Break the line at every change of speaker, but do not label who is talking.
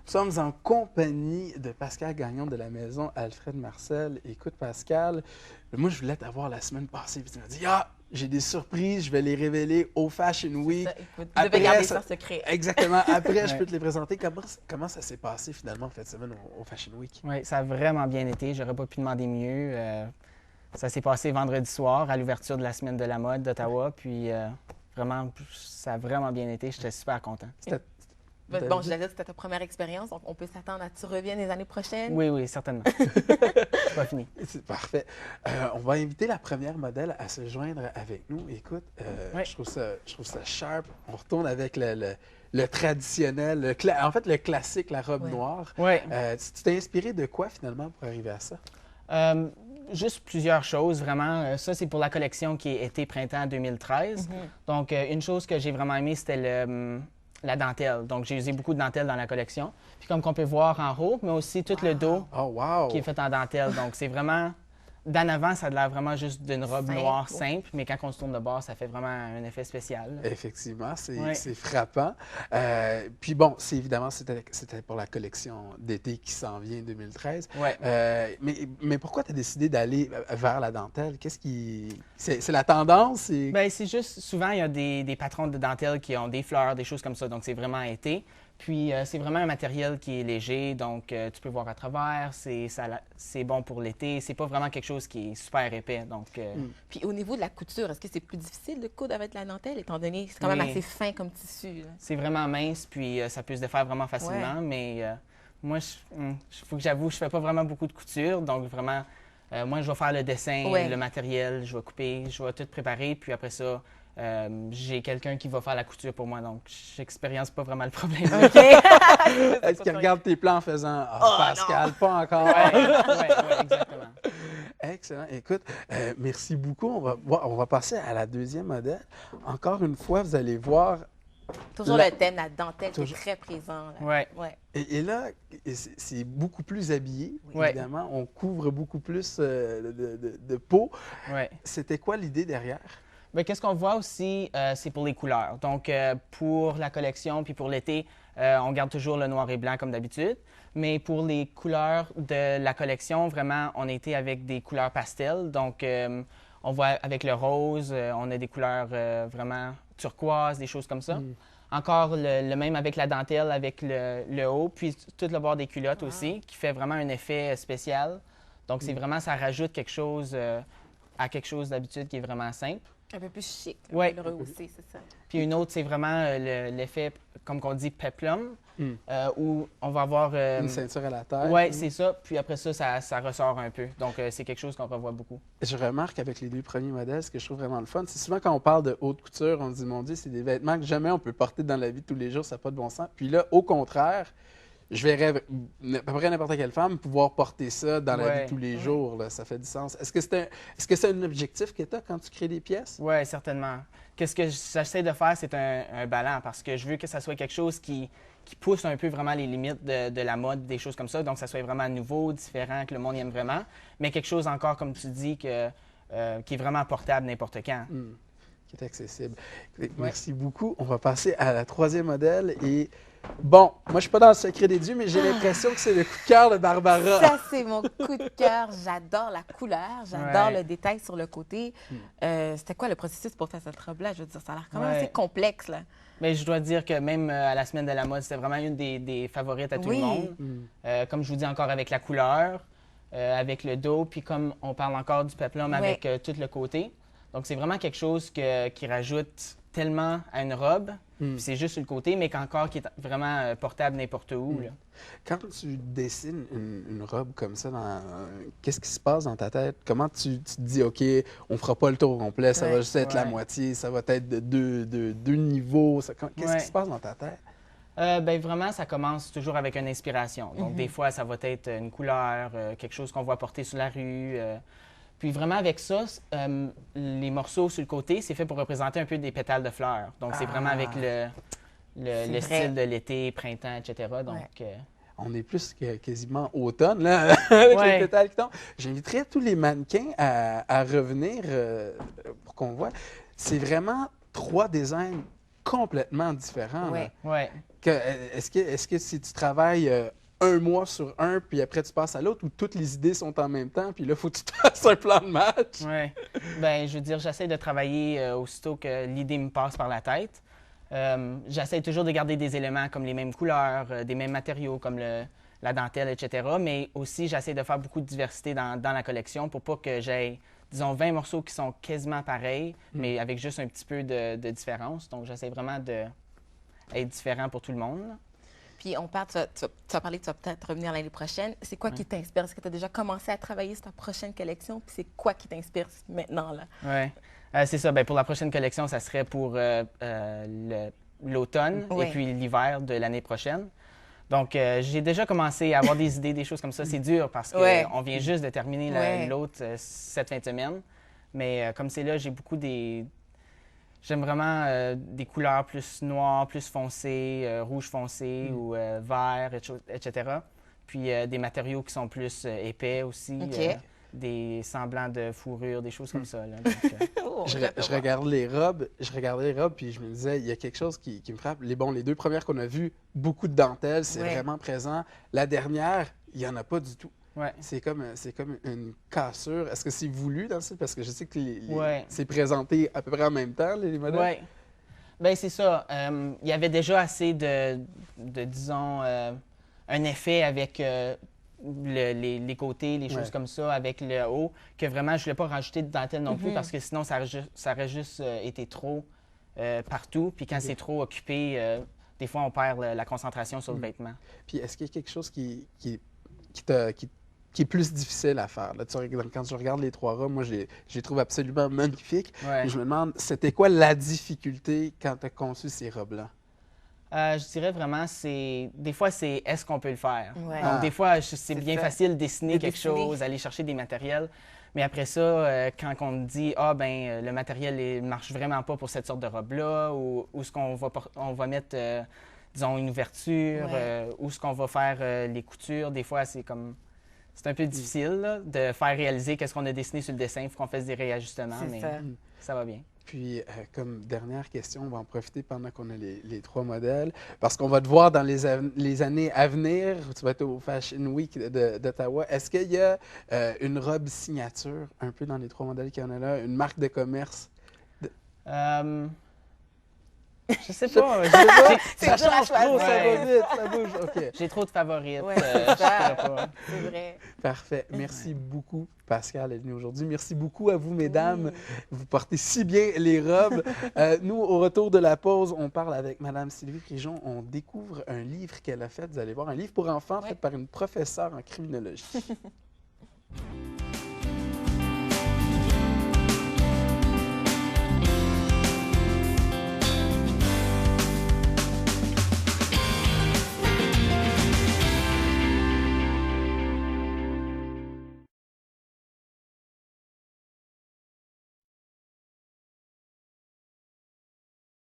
Nous sommes en compagnie de Pascal Gagnon de la maison Alfred Marcel. Écoute, Pascal, moi, je voulais t'avoir la semaine passée. Puis tu m'as dit, j'ai des surprises, je vais les révéler au Fashion Week.
Ça, écoute, tu devais garder ça secret.
Exactement. Après, je peux te les présenter. Comment ça s'est passé finalement cette semaine au Fashion Week?
Oui, ça a vraiment bien été. J'aurais pas pu demander mieux. Ça s'est passé vendredi soir à l'ouverture de la Semaine de la mode d'Ottawa. Puis vraiment, ça a vraiment bien été. J'étais super content.
Bon, je l'ai dit, c'était ta première expérience. On peut s'attendre à ce que tu reviennes les années prochaines?
Oui, certainement. C'est pas fini.
C'est parfait. On va inviter la première modèle à se joindre avec nous. Écoute, je trouve ça sharp. On retourne avec le traditionnel, en fait, le classique, la robe noire.
Oui.
Tu t'es inspiré de quoi, finalement, pour arriver à ça?
Juste plusieurs choses, vraiment. Ça, c'est pour la collection qui est été-printemps 2013. Donc, une chose que j'ai vraiment aimée, c'était la dentelle. Donc, j'ai usé beaucoup de dentelle dans la collection. Puis comme qu'on peut voir en haut, mais aussi tout le dos qui est fait en dentelle. Donc, c'est vraiment... D'en avant, ça a l'air vraiment juste d'une robe noire simple, mais quand on se tourne de bord, ça fait vraiment un effet spécial.
Effectivement, c'est frappant. Puis bon, évidemment, c'était pour la collection d'été qui s'en vient 2013.
Ouais.
Mais pourquoi tu as décidé d'aller vers la dentelle? C'est la tendance?
Bien, c'est juste, souvent, il y a des patrons de dentelle qui ont des fleurs, des choses comme ça, donc c'est vraiment été. Puis, c'est vraiment un matériel qui est léger, donc tu peux voir à travers, c'est bon pour l'été. C'est pas vraiment quelque chose qui est super épais, donc...
Puis, au niveau de la couture, est-ce que c'est plus difficile de coudre avec la dentelle, étant donné que c'est quand même assez fin comme tissu?
C'est vraiment mince, puis ça peut se défaire vraiment facilement, mais moi, faut que j'avoue, je fais pas vraiment beaucoup de couture, donc vraiment, moi, je vais faire le dessin, le matériel, je vais couper, je vais tout préparer, puis après ça... j'ai quelqu'un qui va faire la couture pour moi, donc j'expérience pas vraiment le problème.
OK.
Est-ce qu'il regarde tes plans en faisant Pascal, pas encore?
Oui, exactement.
Excellent. Écoute, merci beaucoup. On va passer à la deuxième modèle. Encore une fois, vous allez voir...
Toujours le thème, la dentelle, qui est très présent.
Oui.
Et là, c'est beaucoup plus habillé, évidemment. On couvre beaucoup plus de peau.
Ouais.
C'était quoi l'idée derrière?
Bien, qu'est-ce qu'on voit aussi, c'est pour les couleurs. Donc, pour la collection puis pour l'été, on garde toujours le noir et blanc comme d'habitude. Mais pour les couleurs de la collection, vraiment, on a été avec des couleurs pastel. Donc, on voit avec le rose, on a des couleurs vraiment turquoise, des choses comme ça. Encore le même avec la dentelle, avec le haut, puis tout le bord des culottes aussi, qui fait vraiment un effet spécial. Donc, c'est vraiment, ça rajoute quelque chose à quelque chose d'habitude qui est vraiment simple.
Un peu plus chic,
ouais.
Le rehausser, c'est ça.
Puis une autre, c'est vraiment l'effet, comme on dit, peplum, où on va avoir...
une ceinture à la tête.
Oui, c'est ça. Puis après ça, ça ressort un peu. Donc, c'est quelque chose qu'on revoit beaucoup.
Je remarque avec les deux premiers modèles, ce que je trouve vraiment le fun, c'est souvent quand on parle de haute couture, on se dit, mon Dieu, c'est des vêtements que jamais on peut porter dans la vie de tous les jours, ça n'a pas de bon sens. Puis là, au contraire, je verrais à peu près n'importe quelle femme pouvoir porter ça dans la vie de tous les jours. Là, ça fait du sens. Est-ce que c'est un objectif que tu as quand tu crées des pièces?
Oui, certainement. Qu'est-ce que j'essaie de faire, c'est un ballon parce que je veux que ça soit quelque chose qui pousse un peu vraiment les limites de la mode, des choses comme ça. Donc, que ça soit vraiment nouveau, différent, que le monde aime vraiment. Mais quelque chose encore, comme tu dis, qui est vraiment portable n'importe quand.
Qui est accessible. Merci beaucoup. On va passer à la troisième modèle. Et bon, moi, je ne suis pas dans le secret des dieux, mais j'ai l'impression que c'est le coup de cœur de Barbara.
Ça, c'est mon coup de cœur. J'adore la couleur. J'adore le détail sur le côté. C'était quoi le processus pour faire cette robe-là? Je veux dire, ça a l'air quand même assez complexe, là.
Mais je dois dire que même à la Semaine de la mode, c'était vraiment une des favorites à tout le monde. Comme je vous dis encore avec la couleur, avec le dos, puis comme on parle encore du peplum avec tout le côté. Donc, c'est vraiment quelque chose qui rajoute tellement à une robe. Puis c'est juste sur le côté, mais qu'encore qui est vraiment portable n'importe où. Là.
Quand tu dessines une robe comme ça, qu'est-ce qui se passe dans ta tête? Comment tu te dis, OK, on ne fera pas le tour au complet, ça va juste être la moitié, ça va être de deux niveaux. Qu'est-ce qui se passe dans ta tête?
Bien, vraiment, ça commence toujours avec une inspiration. Donc, des fois, ça va être une couleur, quelque chose qu'on voit porter sur la rue. Puis vraiment, avec ça, les morceaux sur le côté, c'est fait pour représenter un peu des pétales de fleurs. Donc, c'est vraiment avec le style de l'été, printemps, etc. Donc,
on est plus que quasiment automne, là, avec les pétales qui tombent. J'inviterais tous les mannequins à revenir pour qu'on voit. C'est vraiment 3 designs complètement différent.
Ouais.
Ouais.
Est-ce que si tu travailles un mois sur un, puis après tu passes à l'autre, ou toutes les idées sont en même temps, puis là, il faut que tu te fasses un plan de match?
Ouais. Ben, je veux dire, j'essaie de travailler aussitôt que l'idée me passe par la tête. J'essaie toujours de garder des éléments comme les mêmes couleurs, des mêmes matériaux comme la dentelle, etc. Mais aussi, j'essaie de faire beaucoup de diversité dans la collection pour pas que j'aie, disons, 20 morceaux qui sont quasiment pareils, mais avec juste un petit peu de différence. Donc, j'essaie vraiment d'être différent pour tout le monde, là.
Puis on parle, tu as parlé que tu vas peut-être revenir l'année prochaine. C'est quoi qui t'inspire? Est-ce que tu as déjà commencé à travailler sur ta prochaine collection? Puis c'est quoi qui t'inspire maintenant, là?
Oui. C'est ça. Bien, pour la prochaine collection, ça serait pour l'automne
Ouais.
et puis l'hiver de l'année prochaine. Donc, j'ai déjà commencé à avoir des idées, des choses comme ça. C'est dur parce qu'on
Ouais.
vient juste de terminer
Ouais.
l'autre cette fin de semaine. Mais comme c'est là, j'ai beaucoup J'aime vraiment des couleurs plus noires, plus foncées, rouge foncé ou vert, etc. Puis des matériaux qui sont plus épais aussi,
OK.
des semblants de fourrure, des choses comme ça, là. Donc,
Oh,
Je regarde les robes, puis je me disais, il y a quelque chose qui me frappe. Les 2 premières qu'on a vues, beaucoup de dentelle, c'est
Ouais.
vraiment présent. La dernière, il n'y en a pas du tout.
ouais.
C'est comme une cassure. Est-ce que c'est voulu dans le style? Parce que je sais que
Ouais.
c'est présenté à peu près en même temps, les modèles.
Oui. Bien, c'est ça. Il y avait déjà assez disons, un effet avec les côtés, les choses
Ouais.
comme ça, avec le haut, que vraiment, je ne voulais pas rajouter de dentelle non plus parce que sinon, ça aurait juste été trop partout. Puis quand c'est trop occupé, des fois, on perd la concentration sur le vêtement.
Puis est-ce qu'il y a quelque chose qui est plus difficile à faire? Là, quand je regarde les 3 robes, moi, je les trouve absolument magnifiques.
Ouais.
Et je me demande, c'était quoi la difficulté quand tu as conçu ces robes-là?
Je dirais vraiment, des fois, c'est est-ce qu'on peut le faire?
Ouais.
Donc, des fois, c'est bien
ça.
facile de dessiner
De
quelque
dessiner.
chose, aller chercher des matériels. Mais après ça, quand on dit, le matériel ne marche vraiment pas pour cette sorte de robe-là, ou ce qu'on on va mettre, disons, une ouverture,
Ouais.
où ce qu'on va faire les coutures, des fois, c'est un peu difficile là, de faire réaliser qu'est-ce qu'on a dessiné sur le dessin. Il faut qu'on fasse des réajustements,
C'est
mais
ça.
ça va bien.
Puis, comme dernière question, on va en profiter pendant qu'on a les 3 modèles, parce qu'on va te voir dans les années à venir. Tu vas être au Fashion Week d'Ottawa. Est-ce qu'il y a une robe signature, un peu dans les 3 modèles qu'il y en a là, une marque de commerce?
Je sais pas.
C'est
Ça
dur à
change trop, ça
choisir.
va vite, ça bouge. OK,
J'ai trop de favorites.
Ouais,
Je
ça.
pourrais pas.
C'est vrai.
parfait. Merci beaucoup, Pascal, d'être venu aujourd'hui. Merci beaucoup à vous, mesdames. Vous portez si bien les robes. Nous, au retour de la pause, on parle avec Madame Sylvie Prigent. On découvre un livre qu'elle a fait. Vous allez voir, un livre pour enfants fait par une professeure en criminologie.